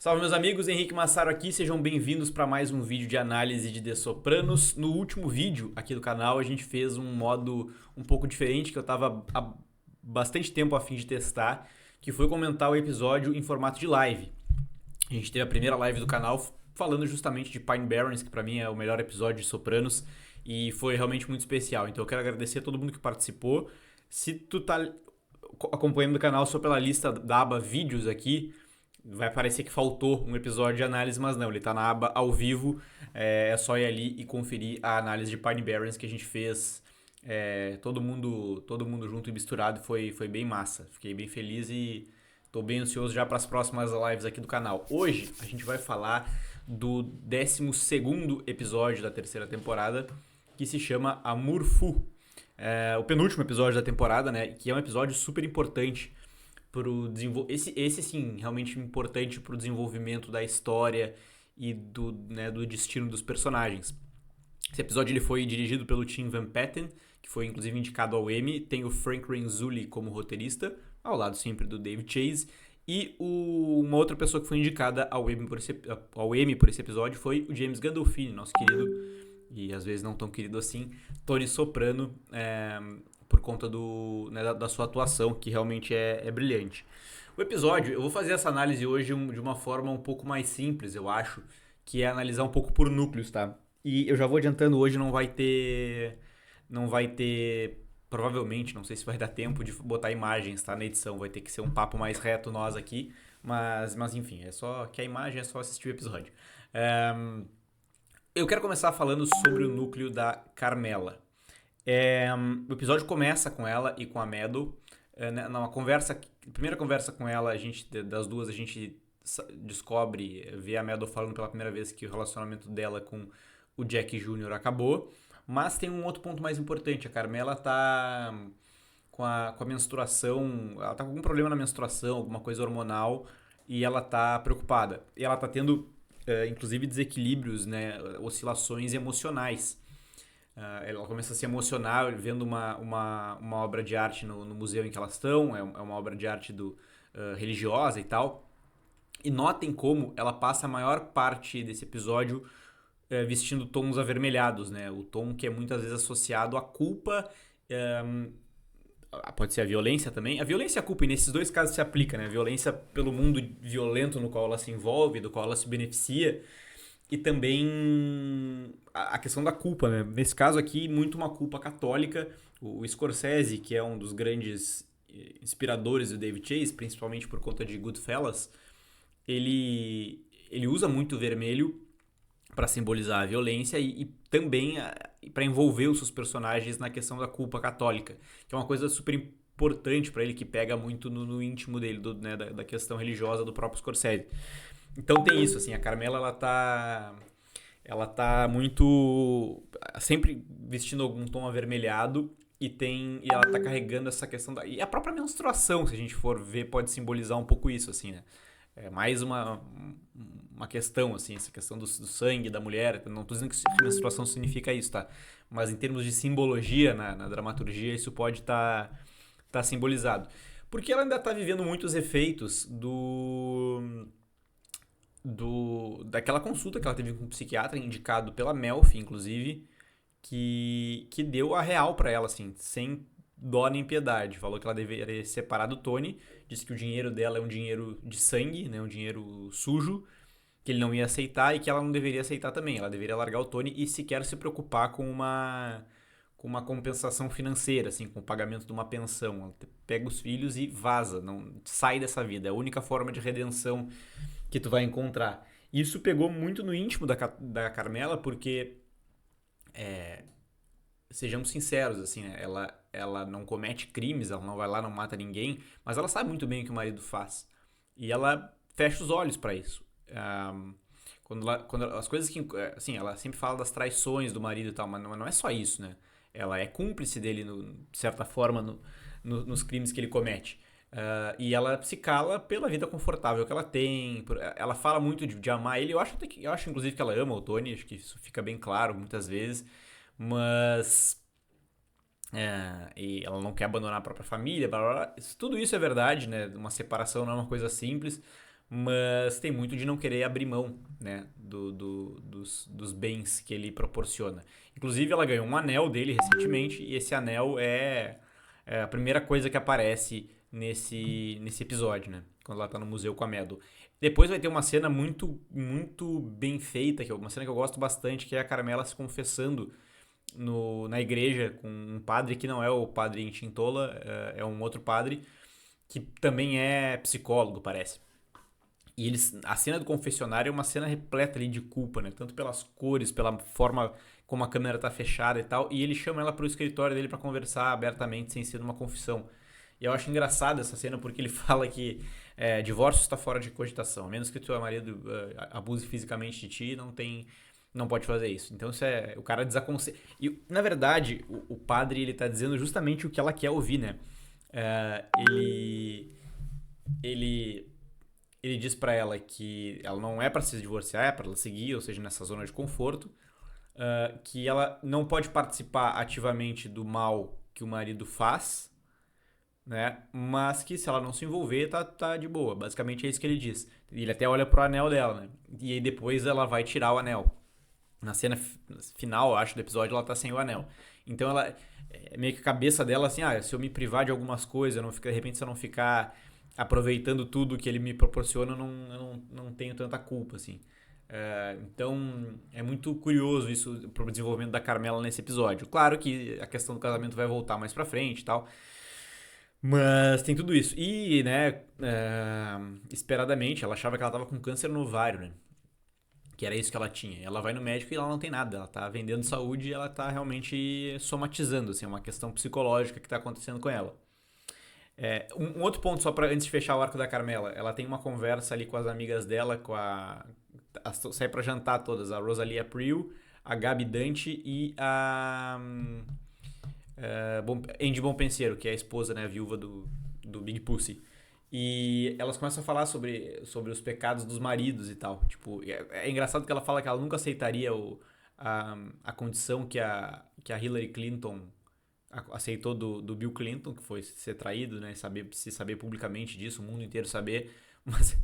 Salve meus amigos, Henrique Massaro aqui, sejam bem-vindos para mais um vídeo de análise de The Sopranos. No último vídeo aqui do canal a gente fez um modo um pouco diferente que eu estava há bastante tempo a fim de testar, que foi comentar o episódio em formato de live. A gente teve a primeira live do canal falando justamente de Pine Barrens, que para mim é o melhor episódio de Sopranos e foi realmente muito especial. Então eu quero agradecer a todo mundo que participou. Se tu tá acompanhando o canal só pela lista da aba vídeos aqui, vai parecer que faltou um episódio de análise, mas não, ele tá na aba ao vivo, é só ir ali e conferir a análise de Pine Barrens que a gente fez, todo mundo junto e misturado, foi bem massa, fiquei bem feliz e tô bem ansioso já para as próximas lives aqui do canal. Hoje a gente vai falar do 12º episódio da terceira temporada, que se chama Amour Fou, o penúltimo episódio da temporada, né, que é um episódio super importante pro esse sim, realmente importante pro desenvolvimento da história e do destino dos personagens. Esse episódio ele foi dirigido pelo Tim Van Patten, que foi inclusive indicado ao Emmy. Tem o Frank Renzulli como roteirista, ao lado sempre do David Chase. E uma outra pessoa que foi indicada ao Emmy por esse episódio foi o James Gandolfini, nosso querido, e às vezes não tão querido assim, Tony Soprano, por conta da sua atuação, que realmente é brilhante. O episódio, eu vou fazer essa análise hoje de uma forma um pouco mais simples, eu acho, que é analisar um pouco por núcleos, tá? E eu já vou adiantando, hoje não vai ter, provavelmente, não sei se vai dar tempo de botar imagens, tá, na edição, vai ter que ser um papo mais reto nós aqui, mas enfim, é só que a imagem é só assistir o episódio. Eu quero começar falando sobre o núcleo da Carmela. O episódio começa com ela e com a Meadow. Numa conversa, primeira conversa com ela, das duas, a gente descobre, vê a Meadow falando pela primeira vez que o relacionamento dela com o Jack Jr. acabou. Mas tem um outro ponto mais importante. A Carmela tá com a menstruação, ela tá com algum problema na menstruação, alguma coisa hormonal, e ela tá preocupada. E ela tá tendo, inclusive, desequilíbrios, né, oscilações emocionais. Ela começa a se emocionar vendo uma obra de arte no museu em que elas estão, é uma obra de arte religiosa e tal. E notem como ela passa a maior parte desse episódio vestindo tons avermelhados, né? O tom que é muitas vezes associado à culpa, é, pode ser a violência também. A violência e a culpa, e nesses dois casos se aplica, né? A violência pelo mundo violento no qual ela se envolve, do qual ela se beneficia, e também a questão da culpa, né? Nesse caso aqui, muito uma culpa católica. O Scorsese, que é um dos grandes inspiradores do David Chase, principalmente por conta de Goodfellas, ele usa muito o vermelho para simbolizar a violência e também para envolver os seus personagens na questão da culpa católica, que é uma coisa super importante para ele, que pega muito no íntimo dele, né, da questão religiosa do próprio Scorsese. Então tem isso, assim, a Carmela ela tá muito sempre vestindo algum tom avermelhado e ela tá carregando essa questão e a própria menstruação, se a gente for ver, pode simbolizar um pouco isso, assim, né? É mais uma questão, assim, essa questão do sangue da mulher. Não tô dizendo que menstruação significa isso, tá? Mas em termos de simbologia na dramaturgia, isso pode tá simbolizado. Porque ela ainda tá vivendo muitos efeitos daquela consulta que ela teve com um psiquiatra, indicado pela Melfi, inclusive, que deu a real pra ela, assim, sem dó nem piedade. Falou que ela deveria se separar do Tony, disse que o dinheiro dela é um dinheiro de sangue, né, um dinheiro sujo, que ele não ia aceitar e que ela não deveria aceitar também. Ela deveria largar o Tony e sequer se preocupar com uma compensação financeira, assim, com o pagamento de uma pensão. Ela pega os filhos e vaza, não sai dessa vida. É a única forma de redenção que tu vai encontrar. Isso pegou muito no íntimo da Carmela, porque, sejamos sinceros, assim, né? Ela não comete crimes, ela não vai lá, não mata ninguém, mas ela sabe muito bem o que o marido faz. E ela fecha os olhos pra isso. As coisas que. Assim, ela sempre fala das traições do marido e tal, mas não é só isso, né? Ela é cúmplice dele, de certa forma, nos crimes que ele comete. E ela se cala pela vida confortável que ela tem. Ela fala muito de amar ele. Eu acho inclusive que ela ama o Tony, acho que isso fica bem claro muitas vezes. Mas e ela não quer abandonar a própria família, blá, blá, blá. Tudo isso é verdade, né? Uma separação não é uma coisa simples, mas tem muito de não querer abrir mão, né, dos bens que ele proporciona. Inclusive, ela ganhou um anel dele recentemente, e esse anel é a primeira coisa que aparece nesse episódio, né, quando ela tá no museu com a Meadow. Depois vai ter uma cena muito, muito bem feita, que é uma cena que eu gosto bastante, que é a Carmela se confessando na igreja com um padre que não é o padre Inchintola, é um outro padre, que também é psicólogo, parece. E a cena do confessionário é uma cena repleta ali de culpa, né? Tanto pelas cores, pela forma como a câmera tá fechada e tal. E ele chama ela pro escritório dele para conversar abertamente, sem ser uma confissão. E eu acho engraçado essa cena porque ele fala que divórcio está fora de cogitação. A menos que o teu marido abuse fisicamente de ti, não pode fazer isso. Então isso o cara desaconselha. E na verdade, o padre ele tá dizendo justamente o que ela quer ouvir, né? Ele ele diz pra ela que ela não é pra se divorciar, é pra ela seguir, ou seja, nessa zona de conforto, que ela não pode participar ativamente do mal que o marido faz, né? Mas que se ela não se envolver, tá de boa. Basicamente é isso que ele diz. E ele até olha pro anel dela, né? E aí depois ela vai tirar o anel. Na cena final, eu acho, do episódio, ela tá sem o anel. Então ela. Meio que a cabeça dela assim, se eu me privar de algumas coisas, de repente se eu não ficar aproveitando tudo que ele me proporciona, eu não tenho tanta culpa, assim. Então é muito curioso isso pro desenvolvimento da Carmela nesse episódio. Claro que a questão do casamento vai voltar mais pra frente e tal, mas tem tudo isso. E, né, esperadamente, ela achava que ela tava com câncer no ovário, né? Que era isso que ela tinha. Ela vai no médico e ela não tem nada. Ela tá vendendo saúde e ela tá realmente somatizando, assim, é uma questão psicológica que tá acontecendo com ela. Um outro ponto, só pra, antes de fechar o arco da Carmela, ela tem uma conversa ali com as amigas dela, sai pra jantar todas, a Rosalie April, a Gabi Dante e a Andy Bonpensiero, que é a esposa, né, a viúva do Big Pussy. E elas começam a falar sobre os pecados dos maridos e tal. Tipo, é engraçado que ela fala que ela nunca aceitaria a condição que a Hillary Clinton aceitou do Bill Clinton, que foi ser traído, né? Se saber publicamente disso, o mundo inteiro saber. Mas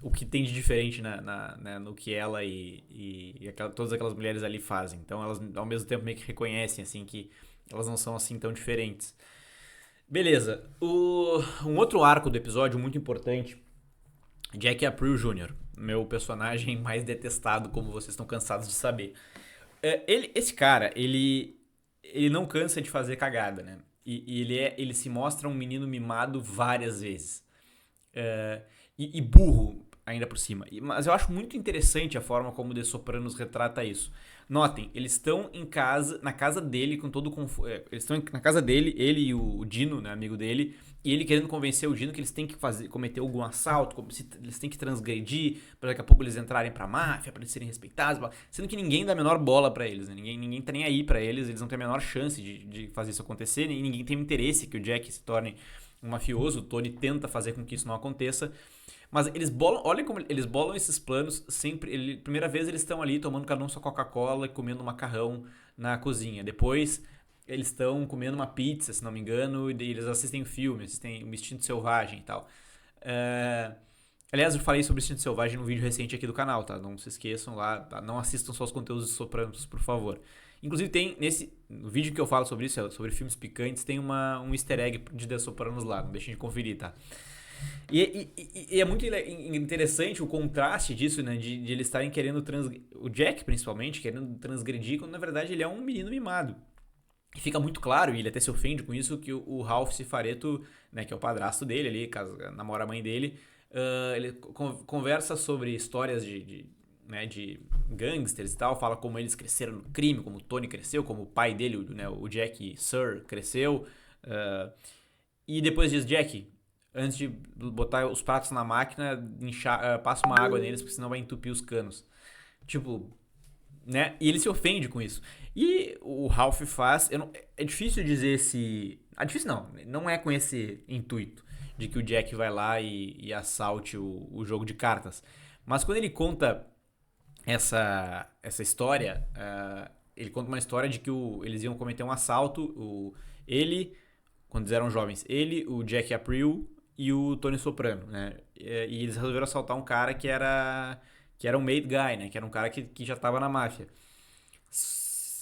o que tem de diferente né, no que ela todas aquelas mulheres ali fazem. Então elas, ao mesmo tempo, meio que reconhecem assim que elas não são assim tão diferentes. Beleza. Um outro arco do episódio muito importante, Jack April Jr., meu personagem mais detestado, como vocês estão cansados de saber. Esse cara, ele não cansa de fazer cagada, né? E ele se mostra um menino mimado várias vezes. E burro, ainda por cima. Mas eu acho muito interessante a forma como o The Sopranos retrata isso. Notem, eles estão em casa, na casa dele, com todo o conforto. Eles estão na casa dele, ele e o Dino, né, amigo dele, e ele querendo convencer o Dino que eles têm que cometer algum assalto, eles têm que transgredir, para daqui a pouco eles entrarem pra máfia, para eles serem respeitados, sendo que ninguém dá a menor bola pra eles, né? Ninguém tá nem aí pra eles não têm a menor chance de fazer isso acontecer, e ninguém tem interesse que o Jack se torne um mafioso. O Tony tenta fazer com que isso não aconteça. Mas eles bolam, olha como eles bolam esses planos sempre. Primeira vez eles estão ali tomando cada um sua Coca-Cola e comendo um macarrão na cozinha. Depois eles estão comendo uma pizza, se não me engano, e eles assistem um filme, assistem o Instinto Selvagem e tal. Aliás, eu falei sobre o Instinto Selvagem num vídeo recente aqui do canal, tá? Não se esqueçam lá, tá? Não assistam só os conteúdos de Sopranos, por favor. Inclusive tem, no vídeo que eu falo sobre isso, sobre filmes picantes, tem um easter egg de The Sopranos lá, não deixem de conferir, tá? E é muito interessante o contraste disso, né? De eles estarem querendo o Jack, principalmente, querendo transgredir, quando na verdade ele é um menino mimado. E fica muito claro, e ele até se ofende com isso, que o Ralph Cifaretto, né, que é o padrasto dele ali, namora a mãe dele, ele conversa sobre histórias de gangsters e tal, fala como eles cresceram no crime, como o Tony cresceu, como o pai dele, né, o Jack Sir, cresceu. E depois diz, Jack, antes de botar os pratos na máquina, passa uma água neles, porque senão vai entupir os canos. Tipo, né? E ele se ofende com isso. E o Ralph faz... é difícil dizer se... difícil não é com esse intuito de que o Jack vai lá e assalte o jogo de cartas. Mas quando ele conta essa história, ele conta uma história de que eles iam cometer um assalto, ele, quando eles eram jovens, ele, o Jack April e o Tony Soprano, né? E eles resolveram assaltar um cara que era um made guy, né? Que era um cara que já tava na máfia.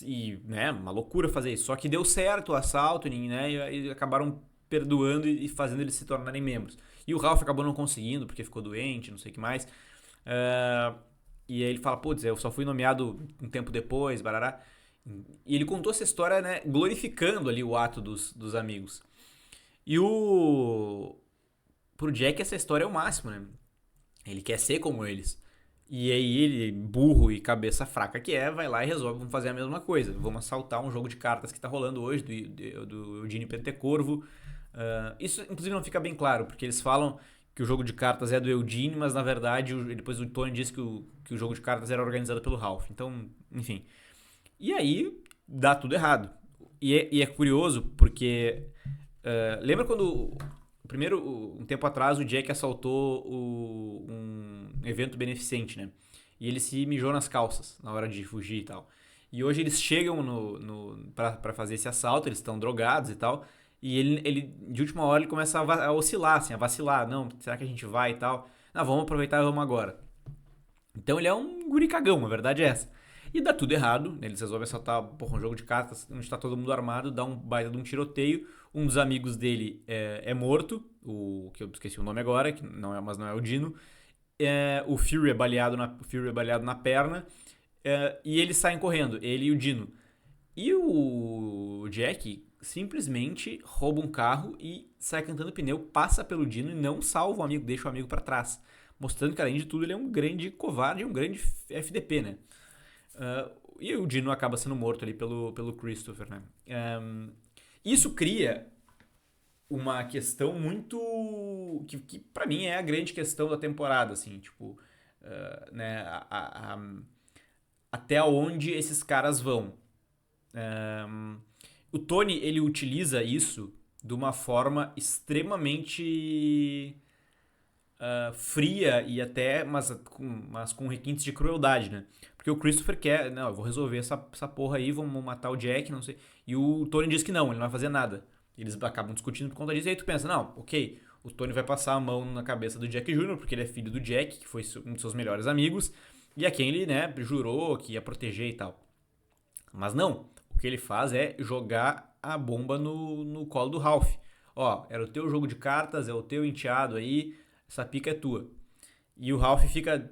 E, né, uma loucura fazer isso. Só que deu certo o assalto, né? E acabaram perdoando e fazendo eles se tornarem membros. E o Ralph acabou não conseguindo, porque ficou doente, não sei o que mais. Ah, e aí ele fala, putz, eu só fui nomeado um tempo depois, barará. E ele contou essa história, né, glorificando ali o ato dos amigos. E pro Jack essa história é o máximo, né? Ele quer ser como eles. E aí ele, burro e cabeça fraca que é, vai lá e resolve, vamos fazer a mesma coisa. Vamos assaltar um jogo de cartas que tá rolando hoje, do Eugênio Pentecorvo. Isso, inclusive, não fica bem claro, porque eles falam que o jogo de cartas é do Eugene, mas na verdade depois o Tony disse que o jogo de cartas era organizado pelo Ralph. Então, enfim. E aí dá tudo errado. E é curioso porque lembra quando primeiro, um tempo atrás, o Jack assaltou um evento beneficente, né? E ele se mijou nas calças na hora de fugir e tal. E hoje eles chegam pra fazer esse assalto, eles estão drogados e tal. E ele, de última hora, ele começa a oscilar, assim, a vacilar. Não, será que a gente vai e tal? Não, vamos aproveitar e vamos agora. Então ele é um guri cagão, a verdade é essa. E dá tudo errado, né? Eles resolvem assaltar um jogo de cartas onde está todo mundo armado, dá um baita de um tiroteio. Um dos amigos dele é morto, que eu esqueci o nome agora, mas não é o Dino. O Fury é baleado na perna. E eles saem correndo, ele e o Dino. E o Jack simplesmente rouba um carro e sai cantando pneu, passa pelo Dino e não salva o amigo, deixa o amigo pra trás. Mostrando que, além de tudo, ele é um grande covarde e um grande FDP, né? E o Dino acaba sendo morto ali pelo Christopher, né? Isso cria uma questão muito... que para mim é a grande questão da temporada, assim, tipo... né, até onde esses caras vão. O Tony, ele utiliza isso de uma forma extremamente fria e até, mas com requintes de crueldade, né? Porque o Christopher quer, não, eu vou resolver essa porra aí, vamos matar o Jack, não sei. E o Tony diz que não, ele não vai fazer nada. Eles acabam discutindo por conta disso, e aí tu pensa, não, ok, o Tony vai passar a mão na cabeça do Jack Jr., porque ele é filho do Jack, que foi um dos seus melhores amigos, e a quem ele, né, jurou que ia proteger e tal. Mas não, o que ele faz é jogar a bomba no colo do Ralph. Ó, era o teu jogo de cartas, é o teu enteado aí, essa pica é tua. E o Ralph fica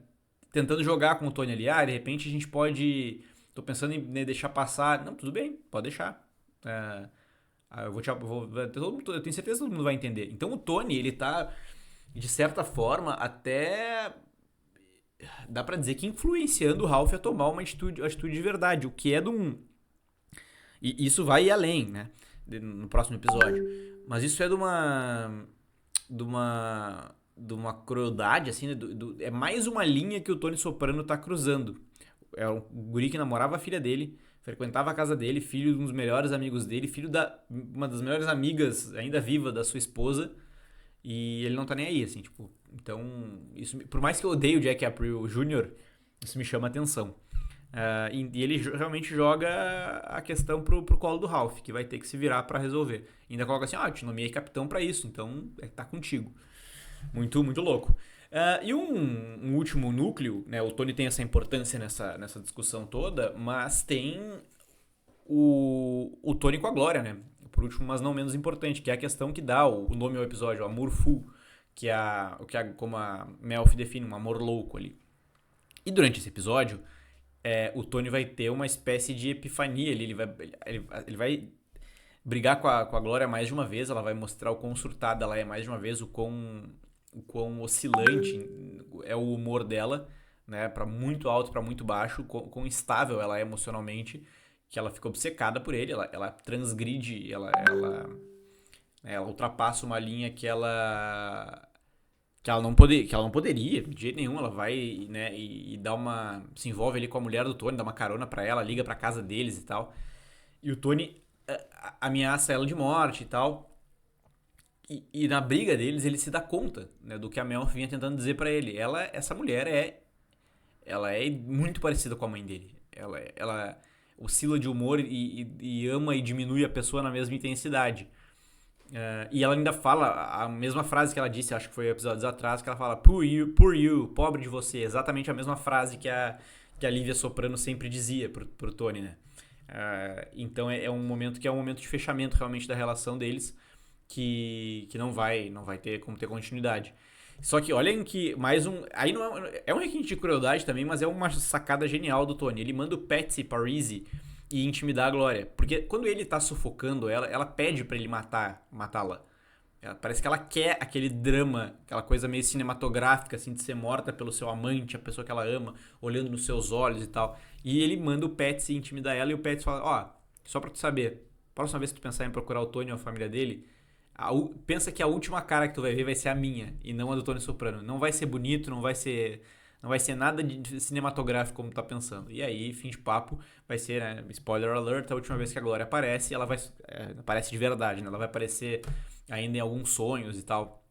tentando jogar com o Tony ali. De repente a gente pode. Tô pensando em, né, deixar passar. Não, tudo bem, pode deixar. Eu eu tenho certeza que todo mundo vai entender. Então o Tony, ele tá, de certa forma, até. Dá pra dizer que influenciando o Ralph a tomar uma atitude de verdade. O que é de um. E isso vai além, né? No próximo episódio. Mas isso é de uma. De uma. De uma crueldade, assim, né? É mais uma linha que o Tony Soprano tá cruzando. É um guri que namorava a filha dele, frequentava a casa dele, filho de um dos melhores amigos dele, filho da uma das melhores amigas ainda viva da sua esposa, e ele não tá nem aí, assim, tipo. Então, isso, por mais que eu odeie o Jack April Jr., isso me chama atenção. E ele realmente joga a questão pro colo do Ralph, que vai ter que se virar pra resolver. E ainda coloca assim, eu te nomeei capitão pra isso, então tá contigo. Muito, muito louco. E um último núcleo, né? O Tony tem essa importância nessa discussão toda, mas tem o Tony com a Glória, né? Por último, mas não menos importante, que é a questão que dá o nome ao episódio, o Amor Full, que é como a Melfi define, um amor louco ali. E durante esse episódio, o Tony vai ter uma espécie de epifania ali, ele vai brigar com a Glória mais de uma vez, ela vai mostrar o quão surtada ela é mais de uma vez, o quão oscilante é o humor dela, né, para muito alto, para muito baixo, quão instável ela é emocionalmente, que ela fica obcecada por ele, ela transgride, ela ultrapassa uma linha que ela não poderia, de jeito nenhum, ela vai, né, e dá se envolve ali com a mulher do Tony, dá uma carona pra ela, liga pra casa deles e tal. E o Tony ameaça ela de morte e tal. E na briga deles, ele se dá conta, né, do que a Mel vinha tentando dizer pra ele. Essa mulher ela é muito parecida com a mãe dele. Ela oscila de humor e ama e diminui a pessoa na mesma intensidade. E ela ainda fala a mesma frase que ela disse, acho que foi episódios atrás, que ela fala poor you, pobre de você. Exatamente a mesma frase que a Lívia Soprano sempre dizia pro Tony, né? Então é um momento que é um momento de fechamento realmente da relação deles, que não vai ter como ter continuidade. Só que olhem que mais um. Aí não é um requinte de crueldade também, mas é uma sacada genial do Tony. Ele manda o Patsy Parisi e intimidar a Glória. Porque quando ele tá sufocando ela pede pra ele matá-la. Parece que ela quer aquele drama, aquela coisa meio cinematográfica, assim, de ser morta pelo seu amante, a pessoa que ela ama, olhando nos seus olhos e tal. E ele manda o Patsy intimidar ela e o Patsy fala, só pra tu saber, próxima vez que tu pensar em procurar o Tony ou a família dele, pensa que a última cara que tu vai ver vai ser a minha e não a do Tony Soprano. Não vai ser bonito, não vai ser nada de cinematográfico como tu tá pensando. E aí, fim de papo, vai ser, né, spoiler alert, a última vez que a Glória aparece, ela vai aparece de verdade, né? Ela vai aparecer ainda em alguns sonhos e tal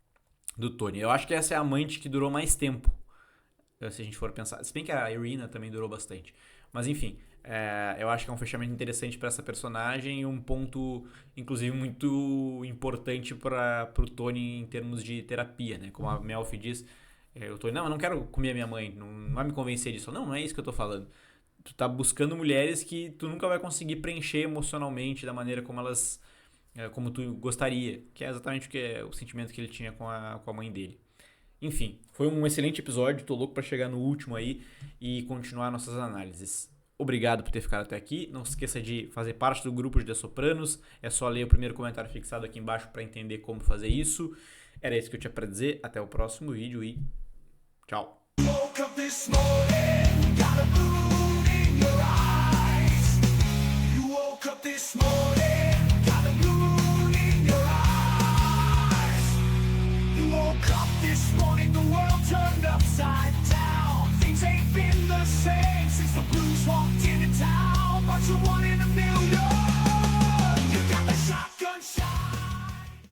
do Tony. Eu acho que essa é a amante que durou mais tempo, se a gente for pensar. Se bem que a Irina também durou bastante. Mas enfim, eu acho que é um fechamento interessante para essa personagem e um ponto, inclusive, muito importante para o Tony em termos de terapia, né? Como a Melfi diz, eu tô, não, eu não quero comer a minha mãe, não vai me convencer disso. Não é isso que eu tô falando. Tu tá buscando mulheres que tu nunca vai conseguir preencher emocionalmente da maneira como tu gostaria, que é exatamente o sentimento que ele tinha com a mãe dele. Enfim, foi um excelente episódio, tô louco pra chegar no último aí e continuar nossas análises. Obrigado por ter ficado até aqui, não se esqueça de fazer parte do grupo de The Sopranos, é só ler o primeiro comentário fixado aqui embaixo para entender como fazer isso. Era isso que eu tinha pra dizer, até o próximo vídeo e tchau! This morning the world turned upside down. Things ain't been the same since the blues walked into town. But you